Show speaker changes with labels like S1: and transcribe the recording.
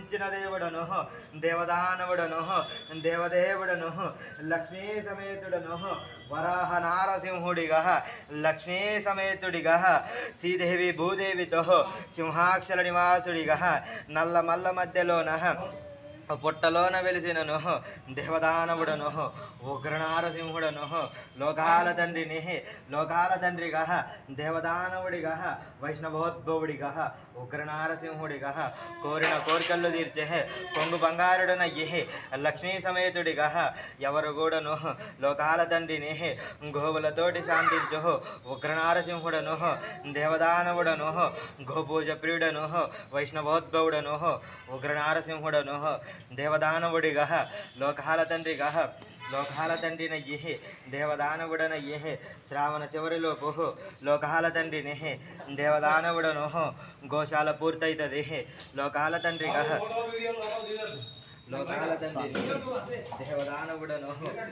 S1: మించిన దేవుడను దేవదానవుడను దేవదేవుడను లక్ష్మీ సమేతుడను వరాహ నారసింహుడిగా లక్ష్మీ సమేతుడిగా శ్రీదేవి భూదేవితో సింహాక్షర నివాసుడిగా నల్ల మల్ల మధ్యలోన పుట్టలోన వెలిసినను దేవదానవుడను ఉగ్రనారసింహుడను లోకాల తండ్రిని లోకాల తండ్రిగా దేవదానవుడిగా వైష్ణవోద్భవుడిగా ఉగ్రనారసింహుడిగా కోరిన కోరికలు తీర్చే కొంగు బంగారుడనయ్యి లక్ష్మీ సమేతుడిగా ఎవరు కూడాను లోకాల తండ్రిని గోవులతోటి శాంతించు ఉగ్రనారసింహుడను దేవదానవుడను గోపూజ ప్రియుడను వైష్ణవోద్భవుడను ఉగ్రనారసింహుడను దేవదానవుడిగా లోకాల తండ్రిగా లోకాల తండ్రినయ్యి దేవదానవుడనయ్యి శ్రావణ చివరిలోపు లోకాల తండ్రిని దేవదానవుడను గోశాల పూర్తయితది లోకాల తండ్రిగా లోకాల తండ్రిని దేవదానవుడను